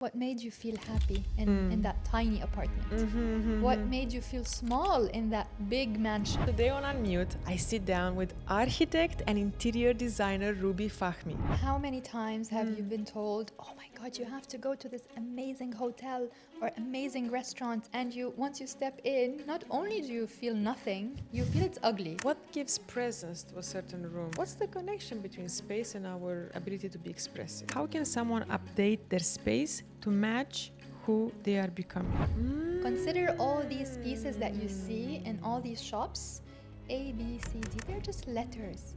What made you feel happy in that tiny apartment? What made you feel small in that big mansion? Today on UnMute, I sit down with architect and interior designer Ruby Fahmi. How many times have you been told, oh my God, you have to go to this amazing hotel or amazing restaurant, and once you step in, not only do you feel nothing, you feel it's ugly. What gives presence to a certain room? What's the connection between space and our ability to be expressive? How can someone update their space to match who they are becoming? Consider all these pieces that you see in all these shops, A, B, C, D, they're just letters.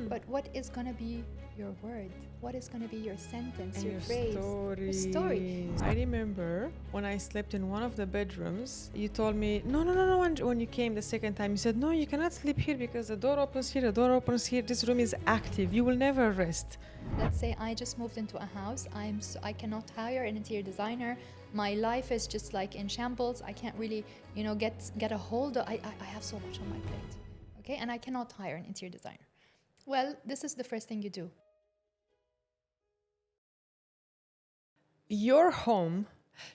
But what is going to be your word? What is going to be your sentence, And your your phrase, your story? I remember when I slept in one of the bedrooms, you told me, no. When you came the second time, you said, no, you cannot sleep here because the door opens here, the door opens here. This room is active. You will never rest. Let's say I just moved into a house. I cannot hire an interior designer. My life is just like in shambles. I can't really, get a hold of. I have so much on my plate, okay? And I cannot hire an interior designer. Well, this is the first thing you do. Your home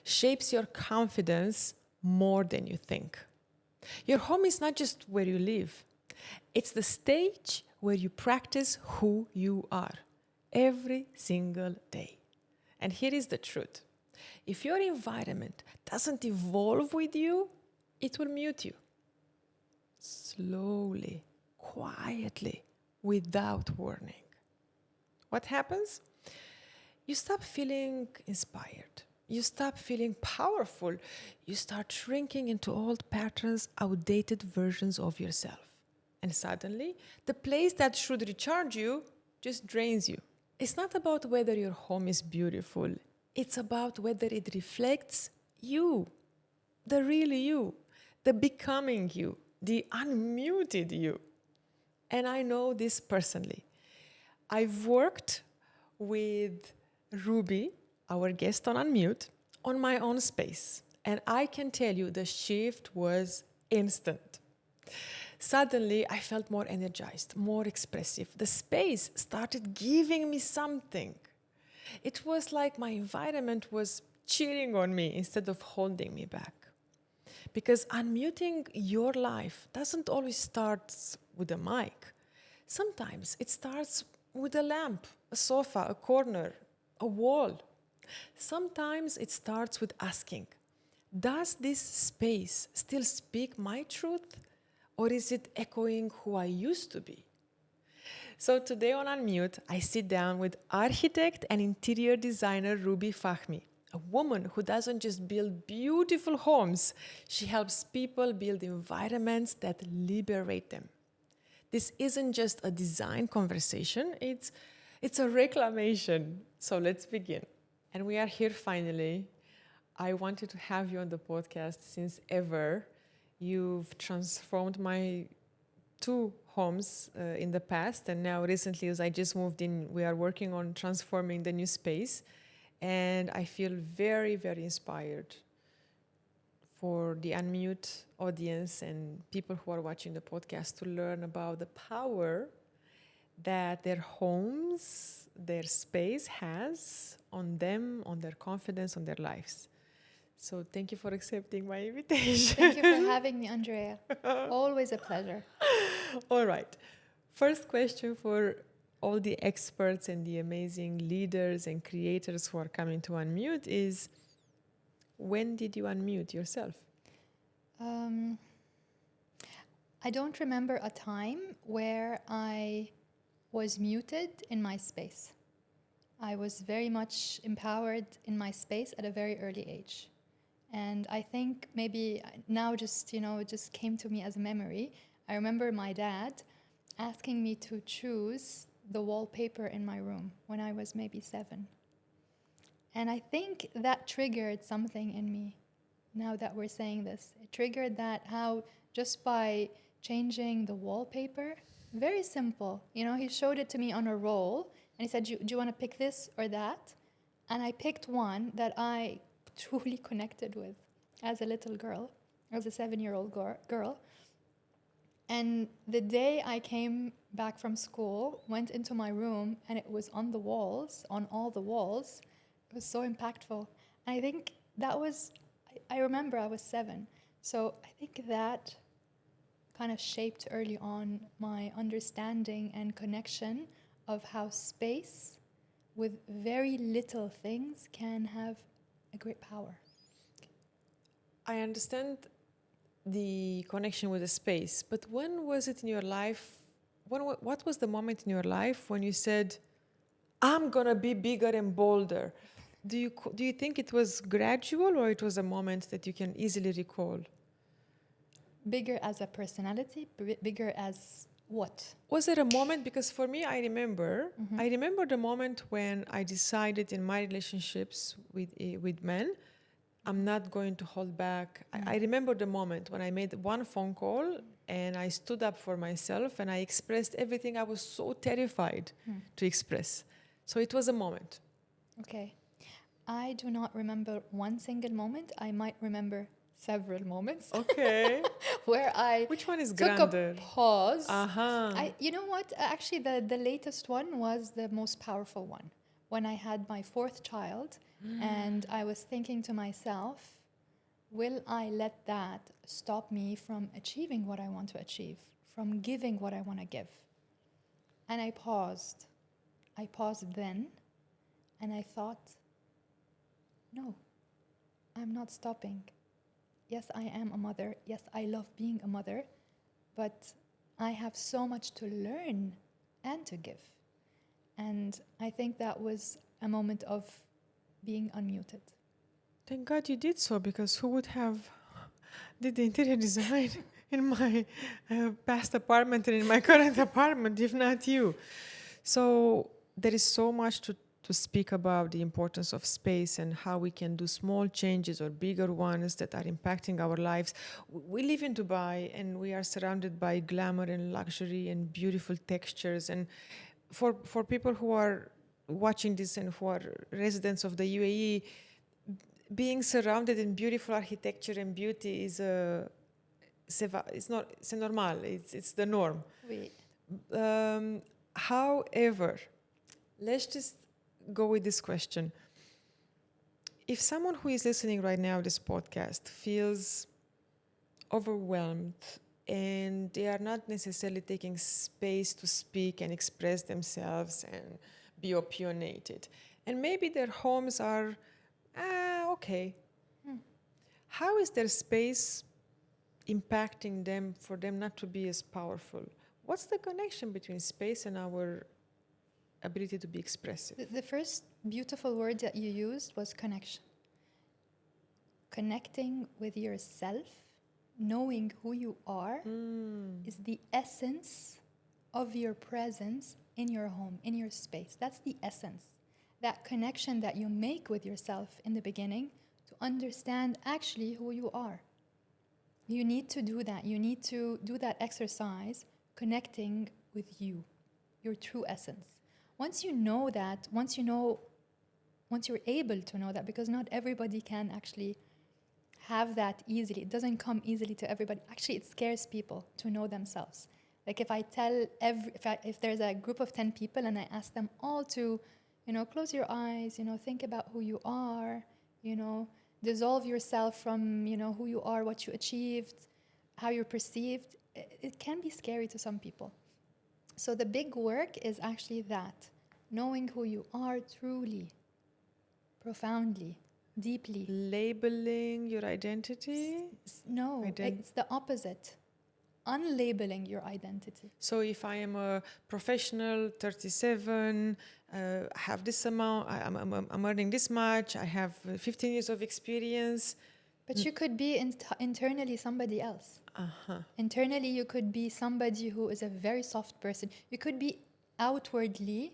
shapes your confidence more than you think. Your home is not just where you live. It's the stage where you practice who you are every single day. And here is the truth. If your environment doesn't evolve with you, it will mute you. Slowly, quietly, without warning. What happens? You stop feeling inspired. You stop feeling powerful. You start shrinking into old patterns, outdated versions of yourself. And suddenly, the place that should recharge you just drains you. It's not about whether your home is beautiful. It's about whether it reflects you, the real you, the becoming you, the unmuted you. And I know this personally. I've worked with Ruby, our guest on UnMute, on my own space. And I can tell you the shift was instant. Suddenly, I felt more energized, more expressive. The space started giving me something. It was like my environment was cheering on me instead of holding me back. Because unmuting your life doesn't always start with a mic. Sometimes it starts with a lamp, a sofa, a corner, a wall. Sometimes it starts with asking, does this space still speak my truth? Or is it echoing who I used to be? So today on UnMute, I sit down with architect and interior designer Ruby Fahmi, a woman who doesn't just build beautiful homes, she helps people build environments that liberate them. This isn't just a design conversation, it's a reclamation. So let's begin. And we are here finally. I wanted to have you on the podcast since ever. You've transformed my 2 homes in the past, and now recently, as I just moved in, we are working on transforming the new space. And I feel very, very inspired for the UnMute audience and people who are watching the podcast to learn about the power that their homes, their space has on them, on their confidence, on their lives. So thank you for accepting my invitation. Thank you for having me, Andrea. Always a pleasure. All right. First question for all the experts and the amazing leaders and creators who are coming to UnMute is, when did you unmute yourself? I don't remember a time where I was muted in my space. I was very much empowered in my space at a very early age. And I think maybe now just, it just came to me as a memory. I remember my dad asking me to choose the wallpaper in my room when I was maybe 7. And I think that triggered something in me now that we're saying this. It triggered that how just by changing the wallpaper, very simple. He showed it to me on a roll and he said, do you want to pick this or that? And I picked one that I truly connected with as a little girl, as a 7-year-old girl. And the day I came back from school, went into my room, and it was on the walls, on all the walls, it was so impactful. I think that was, I remember I was 7. So I think that kind of shaped early on my understanding and connection of how space with very little things can have a great power. I understand the connection with the space, but when was it in your life? What was the moment in your life when you said, "I'm gonna be bigger and bolder"? Do you think it was gradual, or it was a moment that you can easily recall? Bigger as a personality, bigger as what? Was there a moment? Because for me, I remember the moment when I decided in my relationships with men, I'm not going to hold back. I remember the moment when I made one phone call and I stood up for myself and I expressed everything I was so terrified to express. So it was a moment. Okay. I do not remember one single moment. I might remember several moments Okay. where I Which one is took grander? a pause. Uh-huh. You know what? Actually, the latest one was the most powerful one. When I had my 4th child, and I was thinking to myself, will I let that stop me from achieving what I want to achieve, from giving what I want to give? And I paused. I paused then, and I thought, no, I'm not stopping. Yes, I am a mother. Yes, I love being a mother, but I have so much to learn and to give. And I think that was a moment of being unmuted. Thank God you did so, because who would have did the interior design in my past apartment and in my current apartment if not you? So there is so much to speak about the importance of space and how we can do small changes or bigger ones that are impacting our lives. We live in Dubai and we are surrounded by glamour and luxury and beautiful textures. And for people who are watching this and who are residents of the UAE, being surrounded in beautiful architecture and beauty is c'est normal. It's the norm. Oui. However, let's just go with this question. If someone who is listening right now to this podcast feels overwhelmed and they are not necessarily taking space to speak and express themselves and be opinionated, and maybe their homes are okay, how is their space impacting them for them not to be as powerful? What's the connection between space and our ability to be expressive? The first beautiful word that you used was connection. Connecting with yourself, knowing who you are, is the essence of your presence in your home, in your space. That's the essence. That connection that you make with yourself in the beginning to understand actually who you are. You need to do that. You need to do that exercise, connecting with you, your true essence. Once you know that, once you're able to know that, because not everybody can actually have that easily. It doesn't come easily to everybody. Actually, it scares people to know themselves. Like if I tell if there's a group of 10 people and I ask them all to, close your eyes, think about who you are, dissolve yourself from, who you are, what you achieved, how you're perceived, it can be scary to some people. So the big work is actually that, knowing who you are truly, profoundly, deeply. Labeling your identity? No, it's the opposite. Unlabeling your identity. So if I am a professional, 37, have this amount, I'm earning this much, I have 15 years of experience. But you could be internally somebody else. Internally, you could be somebody who is a very soft person. You could be outwardly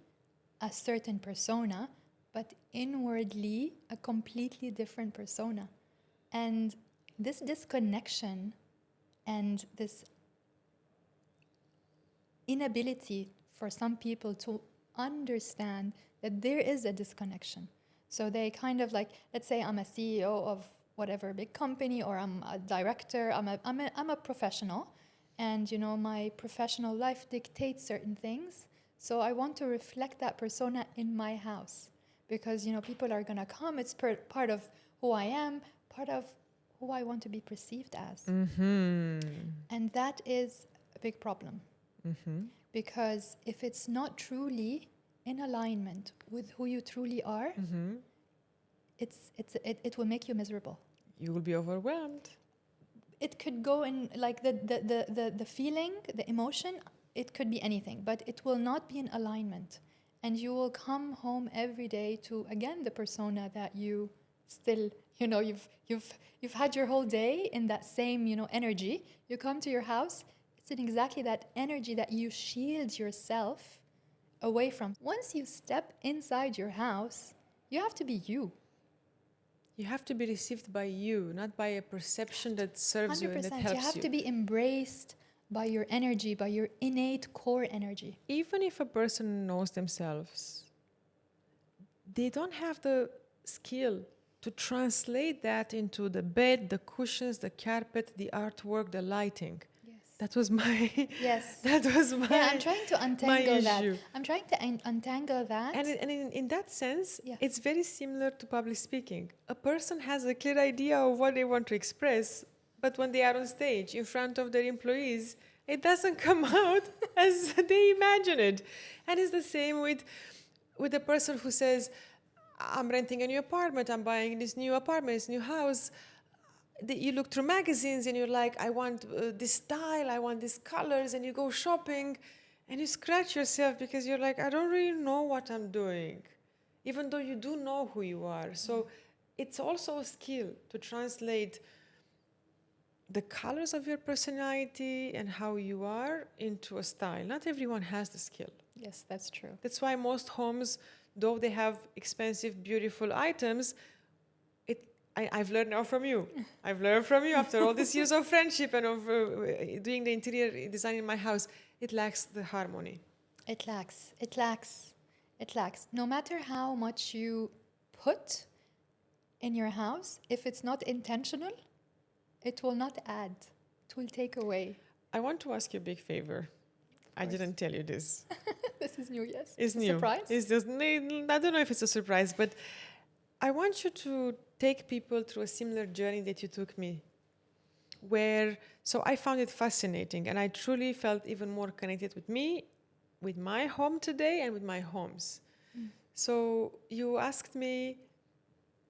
a certain persona, but inwardly a completely different persona. And this disconnection and this inability for some people to understand that there is a disconnection. So they kind of like, let's say I'm a CEO of whatever big company, or I'm a director, I'm a professional, and my professional life dictates certain things. So I want to reflect that persona in my house, because people are gonna come. It's part of who I am, part of who I want to be perceived as. Mm-hmm. And that is a big problem. Mm-hmm. Because if it's not truly in alignment with who you truly are, Mm-hmm. it will make you miserable. You will be overwhelmed. It could go in like the feeling, the emotion, it could be anything, but it will not be in alignment. And you will come home every day to, again, the persona that you still, you've had your whole day in that same, energy. You come to your house, it's in exactly that energy that you shield yourself away from. Once you step inside your house, you have to be you. You have to be received by you, not by a perception that serves you and that 100%. helps You have to be embraced by your energy, by your innate core energy. Even if a person knows themselves, they don't have the skill to translate that into the bed, the cushions, the carpet, the artwork, the lighting. Yes. That was my Yes. that was my Yeah, I'm trying to untangle that. issue. I'm trying to untangle that. And in that sense, Yeah. it's very similar to public speaking. A person has a clear idea of what they want to express, but when they are on stage in front of their employees, it doesn't come out as they imagine it. And it's the same with the person who says, I'm renting a new apartment, I'm buying this new apartment, this new house. You look through magazines and you're like, I want this style, I want these colors, and you go shopping and you scratch yourself because you're like, I don't really know what I'm doing, even though you do know who you are. So it's also a skill to translate the colors of your personality and how you are into a style. Not everyone has the skill. Yes, that's true. That's why most homes, though they have expensive, beautiful items, I've learned now from you. I've learned from you after all these years of friendship and of doing the interior design in my house. It lacks the harmony. It lacks. It lacks. It lacks. No matter how much you put in your house, if it's not intentional, it will not add. It will take away. I want to ask you a big favor. I didn't tell you this. This is new, yes. It's new. Surprise? It's just, I don't know if it's a surprise, but I want you to take people through a similar journey that you took me. So I found it fascinating, and I truly felt even more connected with me, with my home today, and with my homes. So you asked me,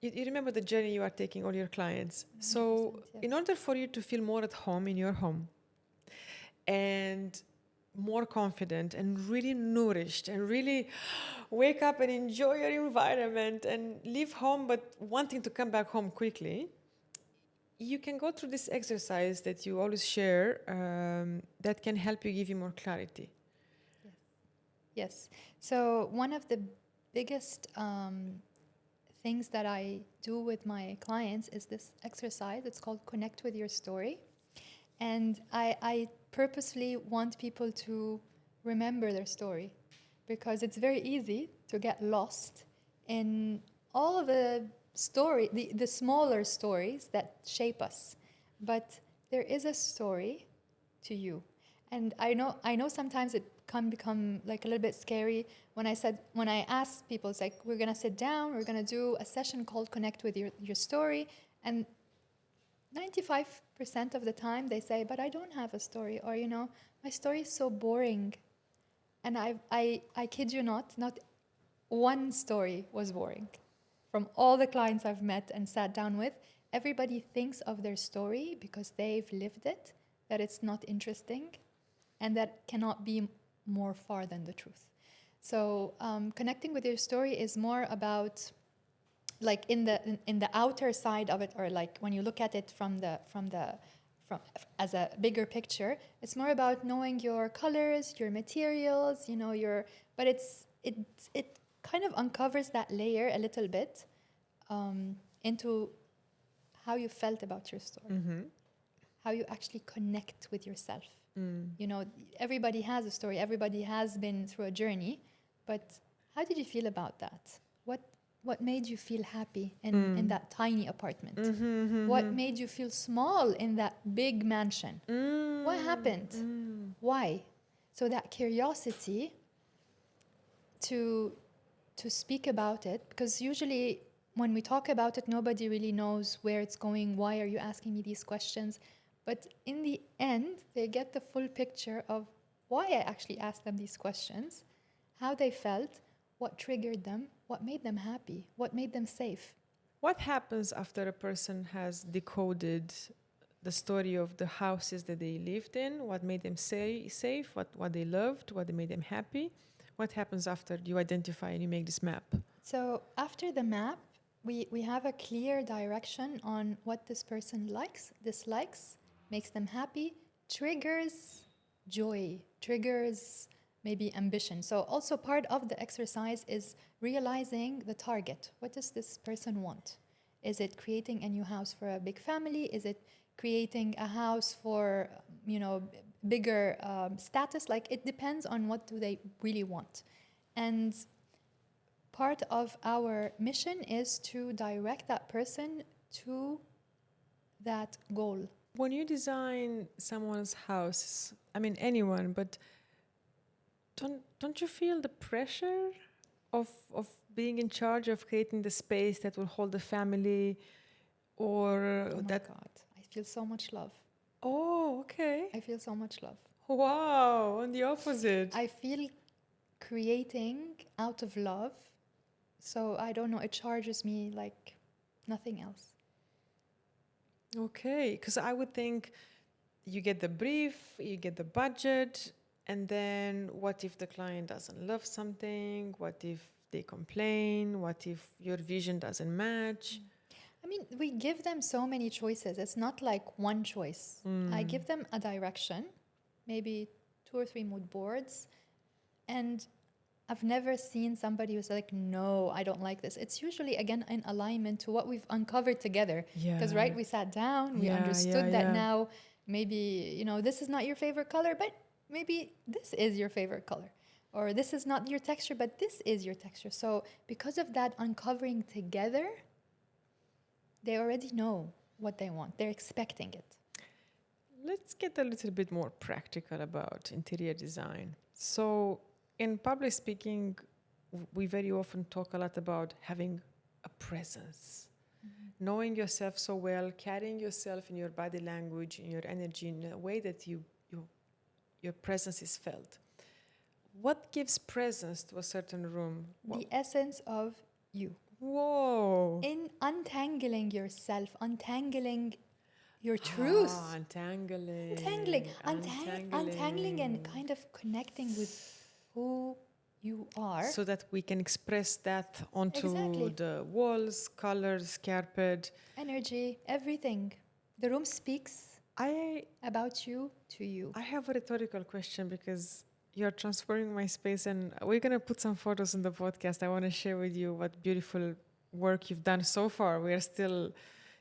you remember the journey you are taking all your clients. So yes. in order for you to feel more at home in your home and more confident and really nourished and really wake up and enjoy your environment and leave home but wanting to come back home quickly, you can go through this exercise that you always share that can help you, give you more clarity. Yes. So one of the biggest things that I do with my clients is this exercise. It's called Connect with Your Story. And I purposely want people to remember their story, because it's very easy to get lost in all of the smaller stories that shape us. But there is a story to you. And I know sometimes it can become like a little bit scary when I ask people, it's like, we're gonna sit down, we're gonna do a session called Connect with Your Story, and 95% of the time they say, but I don't have a story, or my story is so boring. And I kid you not one story was boring. From all the clients I've met and sat down with, everybody thinks of their story because they've lived it, that it's not interesting, and that cannot be more far than the truth. So connecting with your story is more about, like, in the outer side of it, or like when you look at it from as a bigger picture, it's more about knowing your colors, your materials, but it kind of uncovers that layer a little bit into how you felt about your story, how you actually connect with yourself. Everybody has a story, everybody has been through a journey, but how did you feel about that? What made you feel happy in that tiny apartment? What made you feel small in that big mansion? What happened? Why? So that curiosity to speak about it, because usually when we talk about it, nobody really knows where it's going. Why are you asking me these questions? But in the end, they get the full picture of why I actually asked them these questions, how they felt, what triggered them, what made them happy, what made them safe. What happens after a person has decoded the story of the houses that they lived in, what made them safe, what they loved, what made them happy? What happens after you identify and you make this map? So after the map, we have a clear direction on what this person likes, dislikes, makes them happy, triggers joy, triggers maybe ambition. So also part of the exercise is realizing the target. What does this person want? Is it creating a new house for a big family? Is it creating a house for, bigger status? Like, it depends on what do they really want. And part of our mission is to direct that person to that goal. When you design someone's house, I mean anyone, but don't you feel the pressure of being in charge of creating the space that will hold the family, or Oh my that? God, I feel so much love. Oh, okay. I feel so much love. Wow, on the opposite. I feel creating out of love. So I don't know, it charges me like nothing else. Okay, because I would think you get the brief, you get the budget, and then what if the client doesn't love something? What if they complain? What if your vision doesn't match? I mean, we give them so many choices. It's not like one choice. I give them a direction, maybe 2 or 3 mood boards, and I've never seen somebody who's like, no, I don't like this. It's usually, again, in alignment to what we've uncovered together. Because, right, we sat down, we understood that now maybe, this is not your favorite color, but maybe this is your favorite color. Or this is not your texture, but this is your texture. So because of that uncovering together, they already know what they want. They're expecting it. Let's get a little bit more practical about interior design. So in public speaking, we very often talk a lot about having a presence, knowing yourself so well, carrying yourself in your body language, in your energy, in a way that your presence is felt. What gives presence to a certain room? The essence of you. Whoa. In untangling yourself, untangling your truth. Untangling. Untangling and kind of connecting with who you are. So that we can express that onto the walls, colors, carpet. Energy, everything. The room speaks about you to you. I have a rhetorical question because you're transforming my space, and we're going to put some photos in the podcast. I want to share with you what beautiful work you've done so far. We are still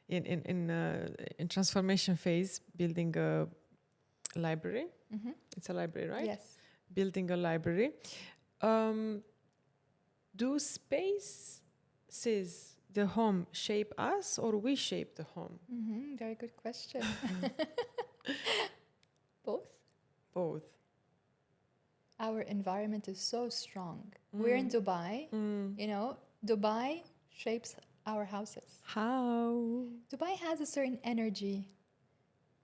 in transformation phase, building a library. Mm-hmm. It's a library, right? Yes. Building a library. Do spaces, the home, shape us, or we shape the home? Mm-hmm. Very good question. Both. Both. Our environment is so strong. We're in Dubai. Dubai shapes our houses. How? Dubai has a certain energy.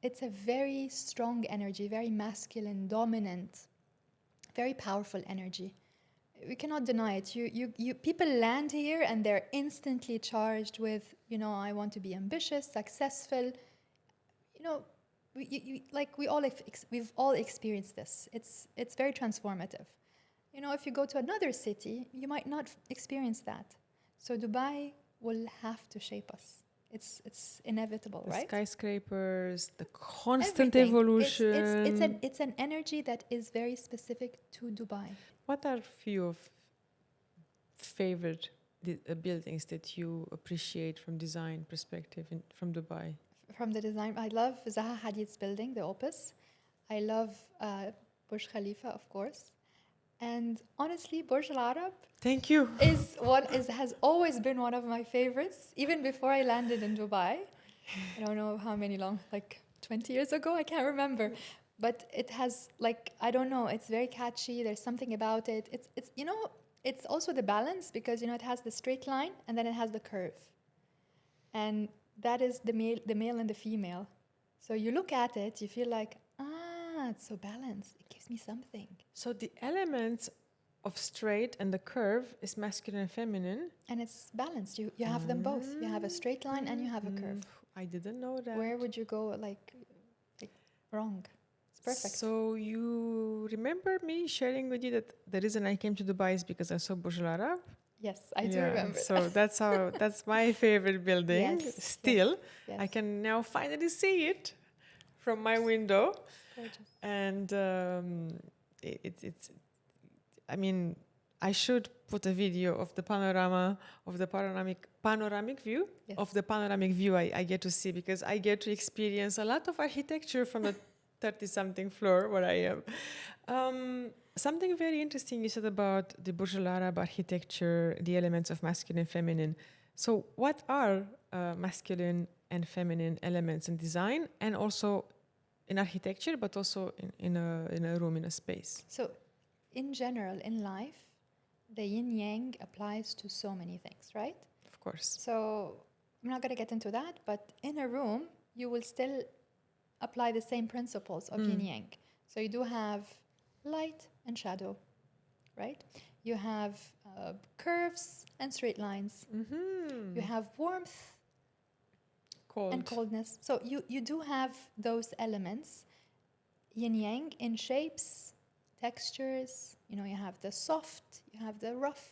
It's a very strong energy, very masculine, dominant, very powerful energy. We cannot deny it. You people land here and they're instantly charged with, I want to be ambitious, successful. We've all experienced this. It's very transformative. If you go to another city, you might not experience that. So Dubai will have to shape us. It's inevitable, right? The skyscrapers, the constant Everything. evolution. It's an energy that is very specific to Dubai. What are few of favorite buildings that you appreciate from design perspective from Dubai? From the design, I love Zaha Hadid's building, the Opus. I love Burj Khalifa, of course. And honestly, Burj Al Arab Thank you. has always been one of my favorites, even before I landed in Dubai. I don't know how many long, like 20 years ago, I can't remember. But it has, I don't know, it's very catchy. There's something about it. It's it's also the balance because, it has the straight line and then it has the curve. And that is the male and the female. So you look at it, you feel like, it's so balanced. It gives me something. So the elements of straight and the curve is masculine and feminine. And it's balanced. You have them both. You have a straight line and you have a curve. I didn't know that. Where would you go like wrong? It's perfect. So you remember me sharing with you that the reason I came to Dubai is because I saw Burj Al Arab? Yes, I do remember. So that's my favorite building. Yes, Still, yes. I can now finally see it from my window. Gorgeous. And it's I mean, I should put a video of the panoramic view of the panoramic view I get to see, because I get to experience a lot of architecture from the 30-something floor where I am. Something very interesting you said about the Burj Al Arab architecture, the elements of masculine and feminine. So what are masculine and feminine elements in design and also in architecture, but also in a room, in a space? So in general, in life, the yin-yang applies to so many things, right? Of course. So I'm not going to get into that, but in a room, you will still apply the same principles of yin-yang. So you do have light and shadow, right? You have curves and straight lines. Mm-hmm. You have warmth and coldness. So you do have those elements, yin-yang, in shapes, textures. You have the soft, you have the rough.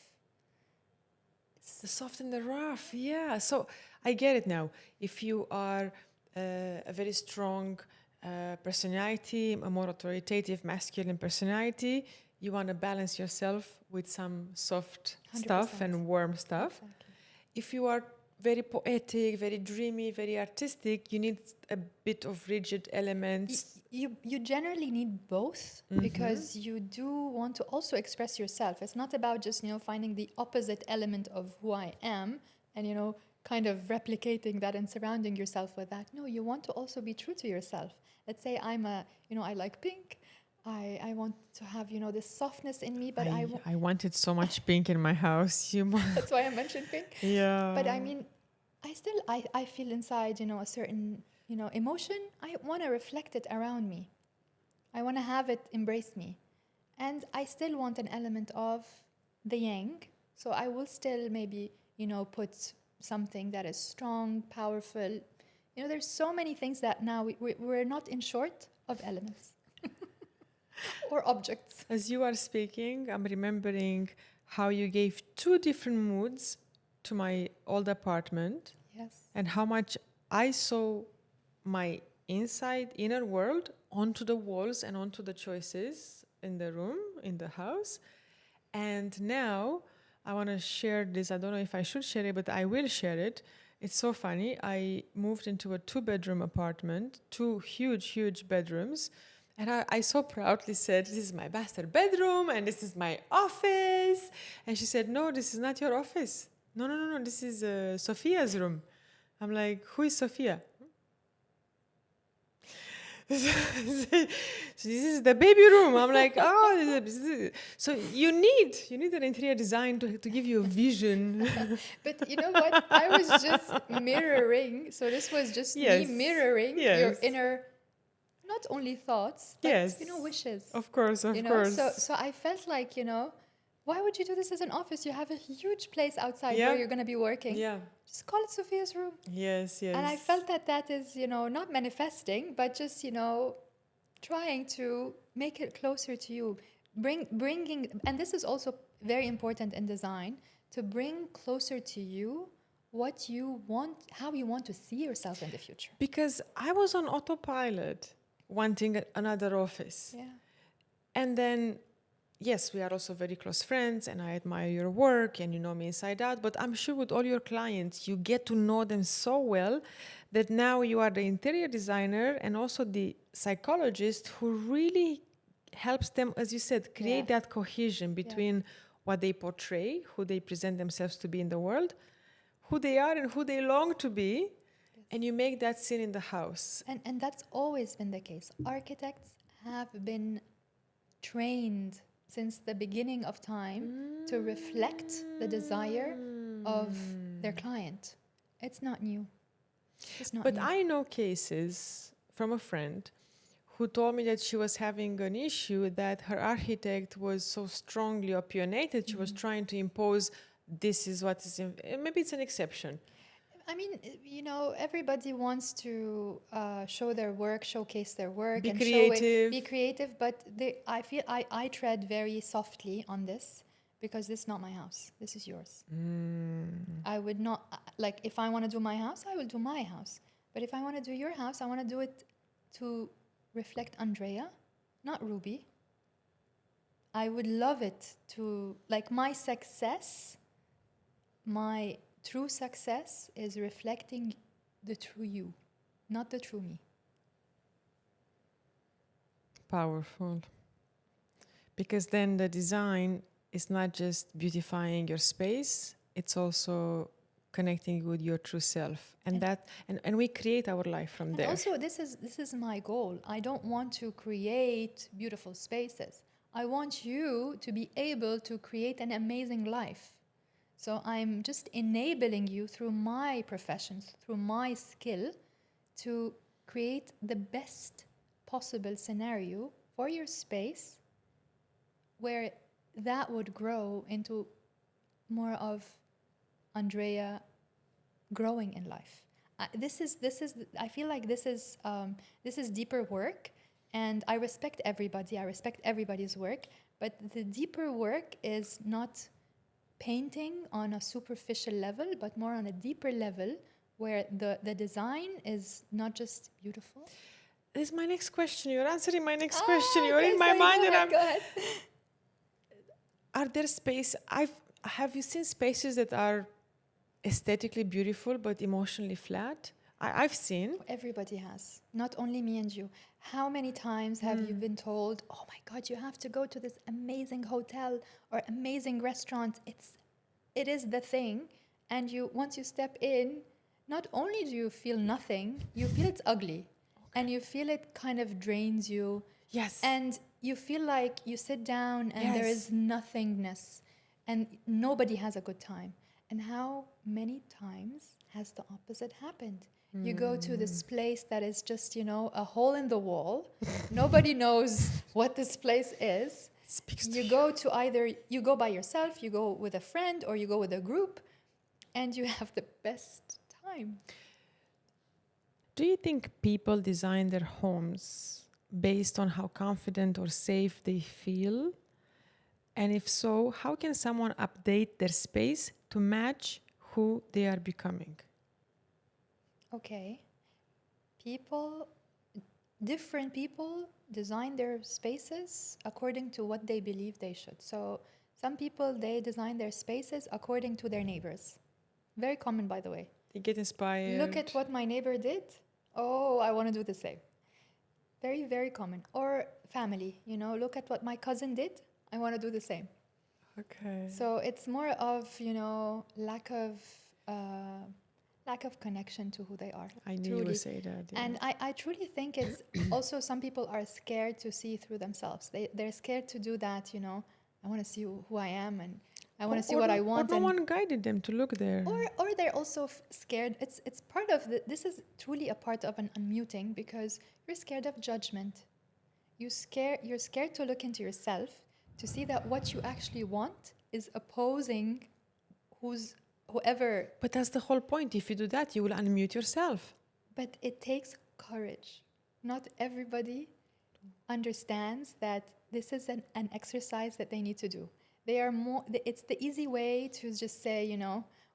The soft and the rough, yeah. So I get it now. If you are a very strong personality, a more authoritative masculine personality, you want to balance yourself with some soft 100%. stuff and warm stuff. Exactly. If you are very poetic, very dreamy, very artistic, you need a bit of rigid elements. You generally need both because you do want to also express yourself. It's not about just, finding the opposite element of who I am and, kind of replicating that and surrounding yourself with that. No, you want to also be true to yourself. Let's say I like pink. I want to have, this softness in me, but I wanted so much pink in my house. That's why I mentioned pink. Yeah. But I mean, I feel inside, a certain, emotion. I want to reflect it around me. I want to have it embrace me. And I still want an element of the yang. So I will still maybe, put something that is strong, powerful. There's so many things that now we're not in short of elements. Or objects. As you are speaking, I'm remembering how you gave 2 different moods to my old apartment. Yes. And how much I saw my inner world onto the walls and onto the choices in the room, in the house. And now I want to share this. I don't know if I should share it, but I will share it. It's so funny. I moved into a 2-bedroom apartment, 2 huge bedrooms. And I so proudly said, this is my master bedroom and this is my office. And she said, no, this is not your office. No, this is Sophia's room. I'm like, who is Sophia? So this is the baby room. I'm like, so you need an interior design to give you a vision. But you know what? I was just mirroring. So this was just me mirroring your inner, not only thoughts, but wishes. Of course, of course. So I felt like, why would you do this as an office? You have a huge place outside where you're going to be working. Yeah. Just call it Sophia's room. Yes. And I felt that is, not manifesting, but just, trying to make it closer to you. Bringing, and this is also very important in design, to bring closer to you what you want, how you want to see yourself in the future. Because I was on autopilot, wanting another office. Yeah. And then, yes, we are also very close friends and I admire your work and you know me inside out, but I'm sure with all your clients, you get to know them so well that now you are the interior designer and also the psychologist who really helps them, as you said, create that cohesion between what they portray, who they present themselves to be in the world, who they are and who they long to be, and you make that scene in the house. And that's always been the case. Architects have been trained since the beginning of time to reflect the desire of their client. It's not new. It's not But new. I know cases from a friend who told me that she was having an issue that her architect was so strongly opinionated. She was trying to impose this is what is maybe it's an exception. I mean, everybody wants to show their work, showcase their work, Be and creative. be creative. But I feel I tread very softly on this because this is not my house. This is yours. I would not like if I want to do my house, I will do my house. But if I want to do your house, I want to do it to reflect Andrea, not Ruby. I would love it to like my success. My true success is reflecting the true you, not the true me. Powerful. Because then the design is not just beautifying your space, it's also connecting with your true self. And we create our life from there. Also, this is my goal. I don't want to create beautiful spaces. I want you to be able to create an amazing life. So I'm just enabling you through my professions, through my skill, to create the best possible scenario for your space where that would grow into more of Andrea growing in life. I feel like this is deeper work, and I respect everybody. I respect everybody's work, but the deeper work is not painting on a superficial level, but more on a deeper level where the design is not just beautiful. This is my next question. You're answering my next question. You're Okay, in my sorry, mind, go ahead. Are there have you seen spaces that are aesthetically beautiful but emotionally flat? I've seen. Everybody has, not only me and you. How many times have you been told, oh my God, you have to go to this amazing hotel or amazing restaurant. It is the thing. And once you step in, not only do you feel nothing, you feel it's ugly. And you feel it kind of drains you. Yes. And you feel like you sit down and there is nothingness. And nobody has a good time. And how many times has the opposite happened? You go to this place that is just, a hole in the wall. Nobody knows what this place is. You go to either, you go by yourself, you go with a friend, or you go with a group, and you have the best time. Do you think people design their homes based on how confident or safe they feel? And if so, how can someone update their space to match who they are becoming? Okay. Different people design their spaces according to what they believe they should. So some people, they design their spaces according to their neighbors. Very common, by the way. They get inspired. Look at what my neighbor did. Oh, I want to do the same. Very, very common. Or family, look at what my cousin did. I want to do the same. Okay. So it's more of, lack of connection to who they are. I knew you would say that. Yeah. And I truly think it's also some people are scared to see through themselves. They're scared to do that, I want to see who I am and I want to see what I want. Or no one guided them to look there. Or they're also scared. It's part of this is truly a part of an unmuting because you're scared of judgment. You're scared to look into yourself to see that what you actually want is opposing whoever. But that's the whole point. If you do that, you will unmute yourself. But it takes courage. Not everybody understands that this is an exercise that they need to do. It's the easy way to just say,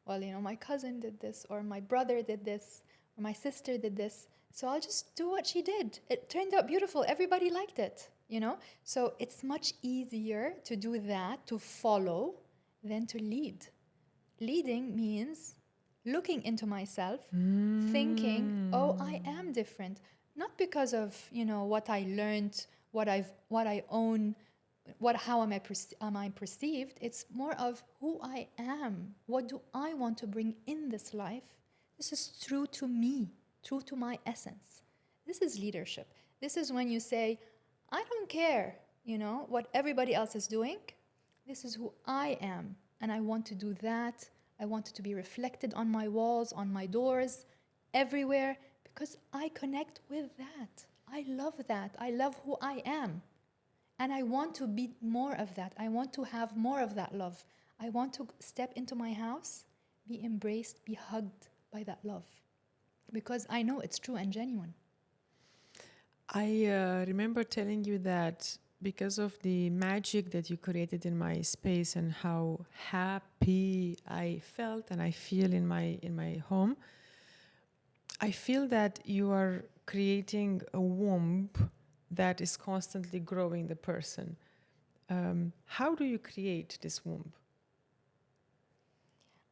my cousin did this, or my brother did this, or my sister did this. So I'll just do what she did. It turned out beautiful. Everybody liked it, So it's much easier to do that, to follow, than to lead. Leading means looking into myself, thinking, oh, I am different. Not because of, what I learned, what I own, how am I perceived. It's more of who I am. What do I want to bring in this life? This is true to me, true to my essence. This is leadership. This is when you say, I don't care what everybody else is doing. This is who I am. And I want to do that. I want it to be reflected on my walls, on my doors, everywhere, because I connect with that. I love that. I love who I am. And I want to be more of that. I want to have more of that love. I want to step into my house, be embraced, be hugged by that love. Because I know it's true and genuine. I remember telling you that because of the magic that you created in my space and how happy I felt and I feel in my home, I feel that you are creating a womb that is constantly growing the person. How do you create this womb?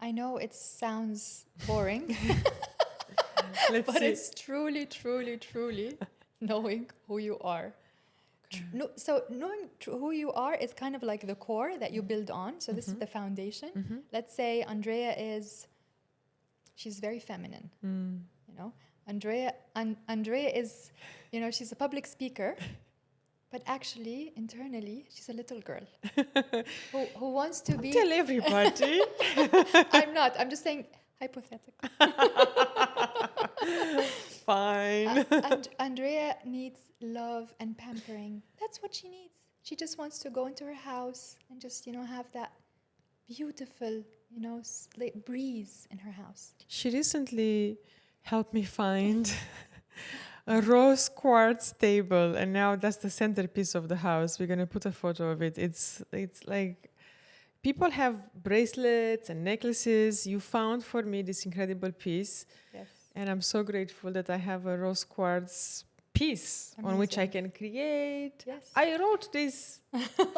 I know it sounds boring, Let's but see. it's truly, truly, truly knowing who you are. So knowing who you are is kind of like the core that you build on. So this is the foundation. Let's say Andrea she's very feminine. Andrea is, she's a public speaker, but actually internally she's a little girl who wants to be. Tell everybody. I'm not. I'm just saying hypothetically. Fine. And Andrea needs love and pampering. That's what she needs. She just wants to go into her house and just, have that beautiful, breeze in her house. She recently helped me find a rose quartz table, and now that's the centerpiece of the house. We're gonna put a photo of it. It's like people have bracelets and necklaces. You found for me this incredible piece. Yes. And I'm so grateful that I have a rose quartz piece on which I can create. Yes. I wrote this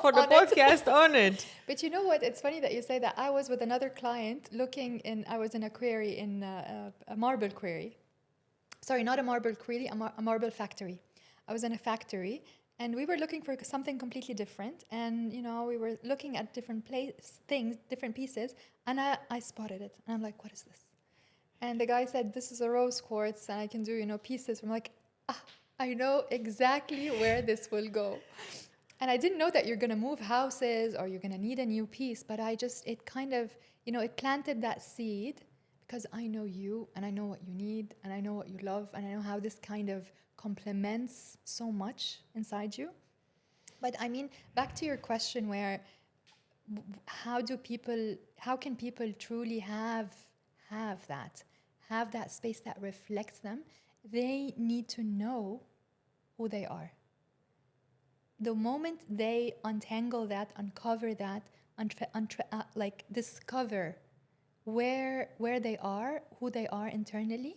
for the podcast on it. But you know what? It's funny that you say that. I was with another client I was in a quarry, in a marble quarry. Sorry, not a marble quarry, a marble factory. I was in a factory and we were looking for something completely different. And, we were looking at different different pieces. And I spotted it. And I'm like, what is this? And the guy said, this is a rose quartz and I can do, pieces. I'm like, I know exactly where this will go. And I didn't know that you're going to move houses or you're going to need a new piece. But it kind of, it planted that seed because I know you and I know what you need and I know what you love and I know how this kind of complements so much inside you. But I mean, back to your question where how can people truly have that space that reflects them? They need to know who they are. The moment they untangle that, uncover that, discover where they are, who they are internally,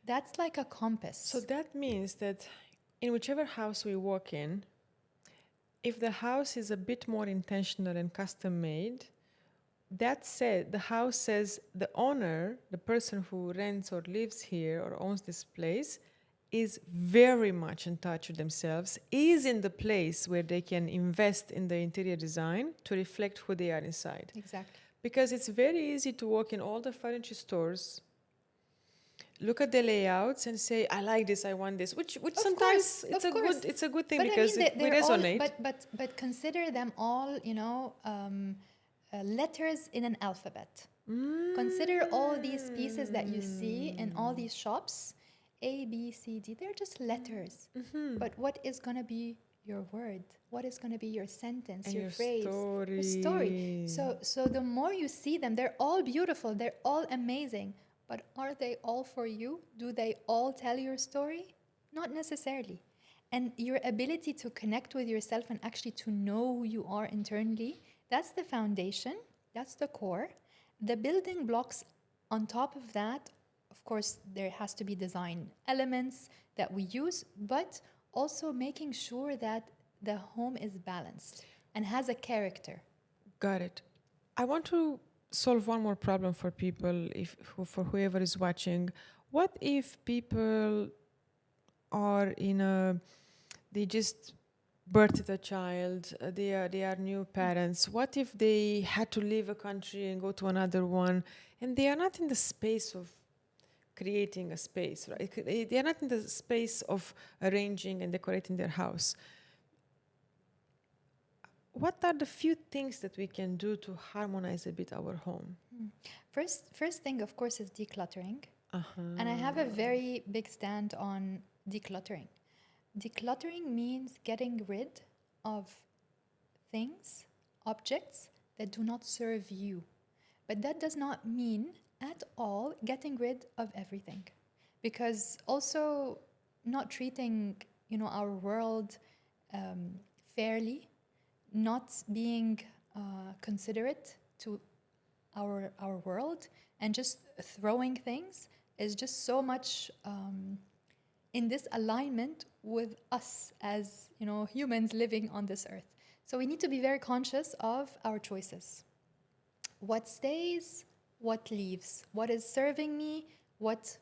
that's like a compass. So that means that in whichever house we walk in, if the house is a bit more intentional and custom made, that said, the house says the owner, the person who rents or lives here or owns this place, is very much in touch with themselves, is in the place where they can invest in the interior design to reflect who they are inside. Exactly. Because it's very easy to walk in all the furniture stores, look at the layouts and say, I like this, I want this, which sometimes it's a good thing, but because we resonate. But consider them all, letters in an alphabet. Consider all these pieces that you see in all these shops, A, B, C, D. They're just letters. But what is going to be your word? What is going to be your sentence, and your phrase, story. your story? So the more you see them, they're all beautiful. They're all amazing. But are they all for you? Do they all tell your story? Not necessarily. And your ability to connect with yourself and actually to know who you are internally, that's the foundation, that's the core. The building blocks on top of that, of course, there has to be design elements that we use, but also making sure that the home is balanced and has a character. Got it. I want to solve one more problem for people, for whoever is watching. What if people are they just birthed a child, they are new parents? What if they had to leave a country and go to another one, and they are not in the space of creating a space, right? They are not in the space of arranging and decorating their house. what are the few things that we can do to harmonize a bit our home? First thing, of course, is decluttering. Uh-huh. And I have a very big stand on decluttering. Decluttering means getting rid of things, objects that do not serve you. But that does not mean at all getting rid of everything. Because also not treating, our world fairly, not being considerate to our world, and just throwing things is just so much in this alignment with us as humans living on this earth. So we need to be very conscious of our choices. What stays, what leaves, what is serving me, what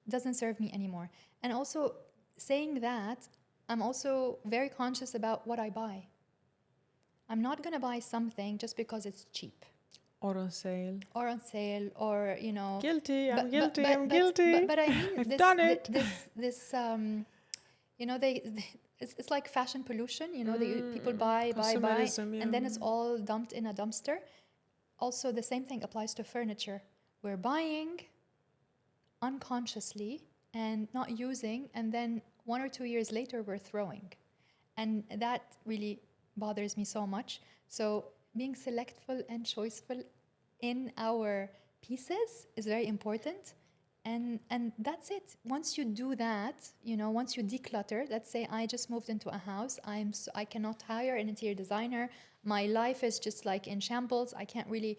doesn't serve me anymore. And also saying that, I'm also very conscious about what I buy. I'm not going to buy something just because it's cheap. Or on sale. Or on sale, or Guilty. I'm but- guilty. but- I'm but- guilty. But I mean, I've done it. this it's like fashion pollution. People buy, Consumerism, yeah. and then it's all dumped in a dumpster. Also, the same thing applies to furniture. We're buying unconsciously and not using, and then 1 or 2 years later we're throwing, and that really bothers me so much. So being selectful and choiceful in our pieces is very important, and that's it. Once you do that, once you declutter, let's say I just moved into a house, I cannot hire an interior designer, my life is just like in shambles, I can't really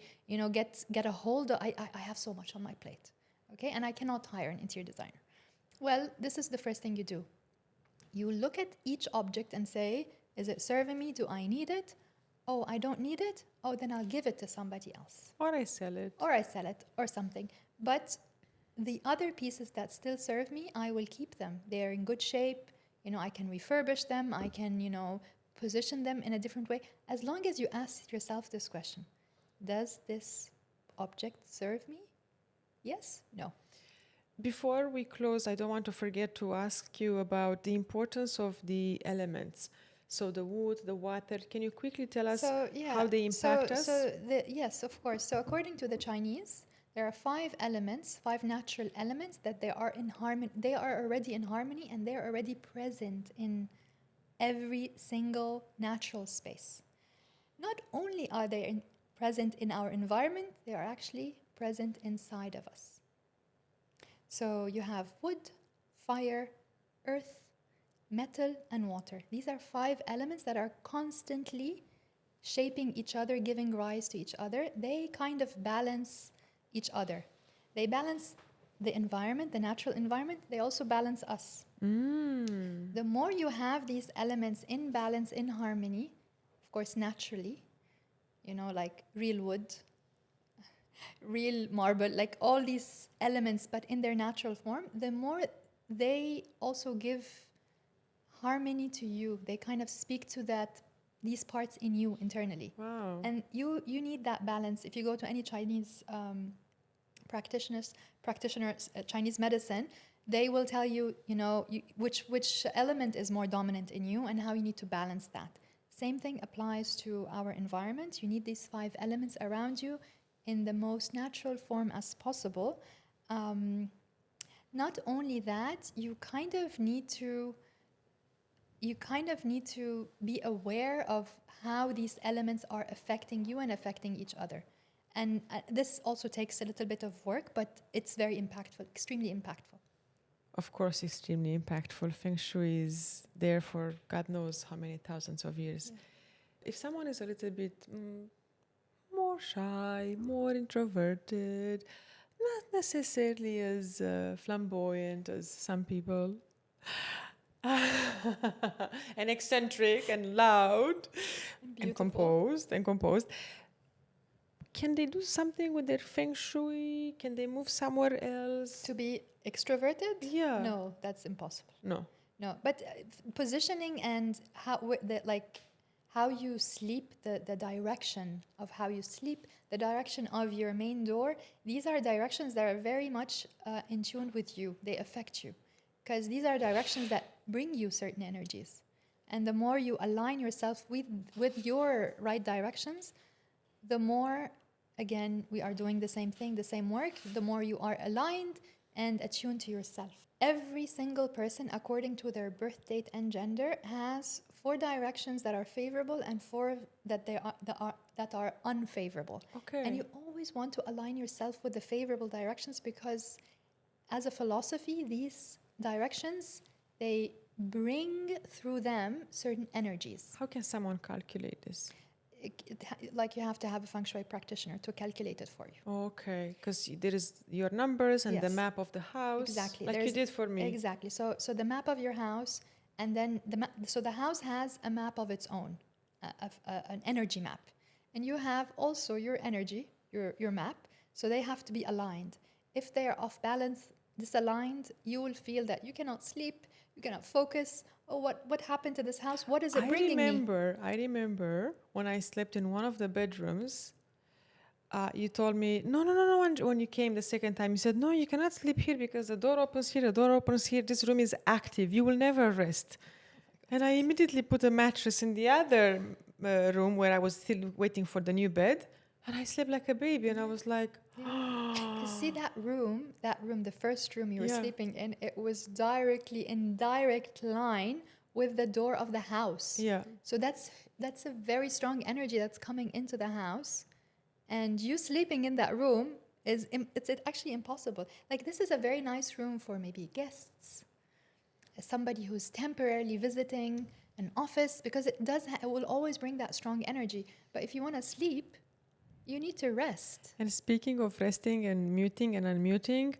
get a hold of, I have so much on my plate, okay, and I cannot hire an interior designer. Well, this is the first thing you do. You look at each object and say, is it serving me? Do I need it? Oh, I don't need it? Oh, then I'll give it to somebody else. Or I sell it. Or something. But the other pieces that still serve me, I will keep them. They're in good shape. I can refurbish them. I can, position them in a different way. As long as you ask yourself this question, does this object serve me? Yes? No? Before we close, I don't want to forget to ask you about the importance of the elements. So the wood, the water, can you quickly tell us how they impact us? Yes, of course. So according to the Chinese, there are 5 elements, 5 natural elements that they are in harmony. They are already in harmony, and they are already present in every single natural space. Not only are they present in our environment, they are actually present inside of us. So you have wood, fire, earth, metal, and water. These are 5 elements that are constantly shaping each other, giving rise to each other. They kind of balance each other. They balance the environment, the natural environment. They also balance us. The more you have these elements in balance, in harmony, of course, naturally, like real wood, real marble, like all these elements, but in their natural form, the more they also give harmony to you. They kind of speak to these parts in you internally. Wow. And you need that balance. If you go to any Chinese practitioners, Chinese medicine, they will tell you, which element is more dominant in you and how you need to balance that. Same thing applies to our environment. You need these 5 elements around you in the most natural form as possible. Not only that, you kind of need to be aware of how these elements are affecting you and affecting each other. And this also takes a little bit of work, but it's very impactful, extremely impactful. Of course, extremely impactful. Feng Shui is there for God knows how many thousands of years. Yeah. If someone is a little bit more shy, more introverted, not necessarily as flamboyant as some people, and eccentric and loud and composed, can they do something with their Feng Shui? Can they move somewhere else? To be extroverted? Yeah. No, that's impossible. No. But positioning and how you sleep, the direction of how you sleep, the direction of your main door, these are directions that are very much in tune with you. They affect you. Because these are directions that bring you certain energies. And the more you align yourself with your right directions, the more, again, we are doing the same thing, the same work, the more you are aligned and attuned to yourself. Every single person, according to their birth date and gender, has 4 directions that are favorable and 4 that are unfavorable. Okay. And you always want to align yourself with the favorable directions, because as a philosophy, these directions, they bring through them certain energies. How can someone calculate this? Like, you have to have a feng shui practitioner to calculate it for you. Okay, because there is your numbers and the Yes. map of the house. Exactly. Like you did for me. Exactly. So the map of your house, and then so the house has a map of its own, an energy map, and you have also your energy, your map. So they have to be aligned. If they are off balance, disaligned, you will feel that you cannot sleep, you cannot focus. Oh, what happened to this house? What is it bringing me? I remember when I slept in one of the bedrooms, you told me, no. When you came the second time, you said, no, you cannot sleep here because the door opens here, the door opens here. This room is active. You will never rest. And I immediately put a mattress in the other room where I was still waiting for the new bed. And I slept like a baby. And I was like, You see that room, the first room you were Yeah. sleeping in, it was directly in direct line with the door of the house. yeah. So that's a very strong energy that's coming into the house, and you sleeping in that room it's actually impossible. Like, this is a very nice room for maybe guests, somebody who's temporarily visiting an office, because it will always bring that strong energy. But if you want to sleep, you need to rest. And speaking of resting and muting and unmuting,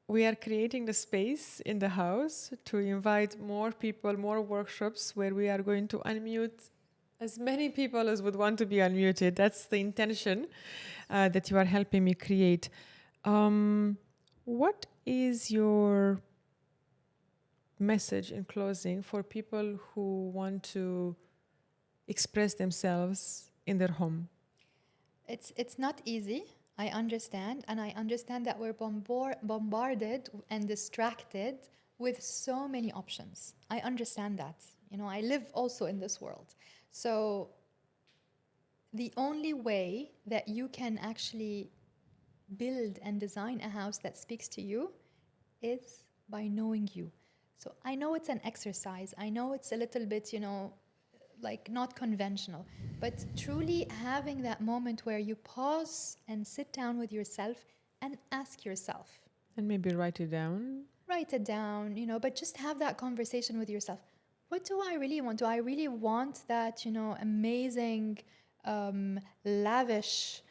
we are creating the space in the house to invite more people, more workshops where we are going to unmute as many people as would want to be unmuted. That's the intention that you are helping me create. What is your message in closing for people who want to express themselves in their home? It's not easy. I understand, and I understand that we're bombarded and distracted with so many options. I understand that. I live also in this world. So the only way that you can actually build and design a house that speaks to you is by knowing you. So I know it's an exercise. I know it's a little bit, like not conventional, but truly having that moment where you pause and sit down with yourself and ask yourself. And maybe write it down. Write it down, but just have that conversation with yourself. What do I really want? Do I really want that, amazing, lavish,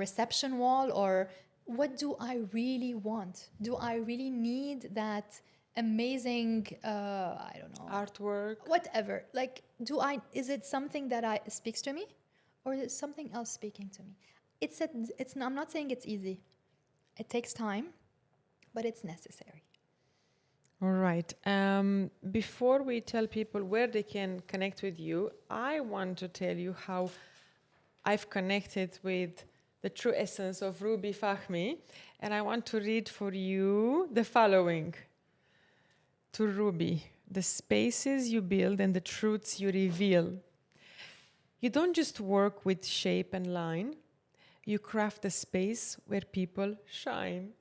reception wall? Or what do I really want? Do I really need that amazing, Artwork. whatever? Like, is it something that speaks to me, or is it something else speaking to me? I'm not saying it's easy. It takes time, but it's necessary. All right. Before we tell people where they can connect with you, I want to tell you how I've connected with the true essence of Ruby Fahmi. And I want to read for you the following. To Ruby, the spaces you build and the truths you reveal. You don't just work with shape and line. You craft a space where people shine.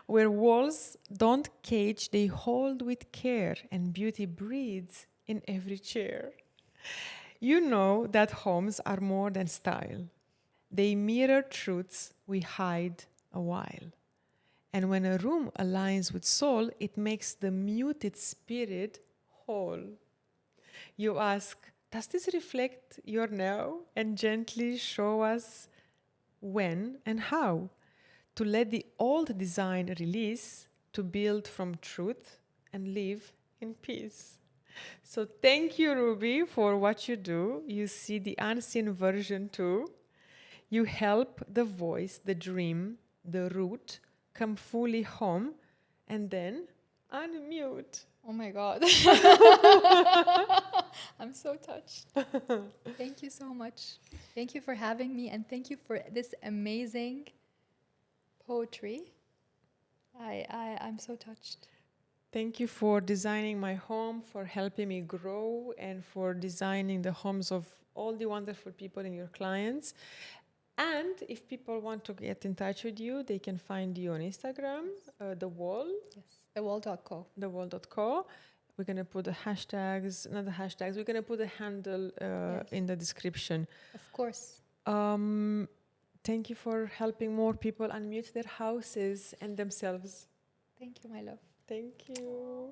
Where walls don't cage, they hold with care, and beauty breathes in every chair. You know that homes are more than style. They mirror truths we hide a while. And when a room aligns with soul, it makes the muted spirit whole. You ask, does this reflect your now? And gently show us when and how. To let the old design release, to build from truth and live in peace. So thank you, Ruby, for what you do. You see the unseen version too. You help the voice, the dream, the root come fully home, and then unmute. Oh my God. I'm so touched. Thank you so much. Thank you for having me, and thank you for this amazing poetry. I'm so touched. Thank you for designing my home, for helping me grow, and for designing the homes of all the wonderful people in your clients. And if people want to get in touch with you, they can find you on Instagram, The Wall. Yes, thewall.co. thewall.co. We're going to put the hashtags, not the hashtags, we're going to put the handle in the description. Of course. Thank you for helping more people unmute their houses and themselves. Thank you, my love. Thank you.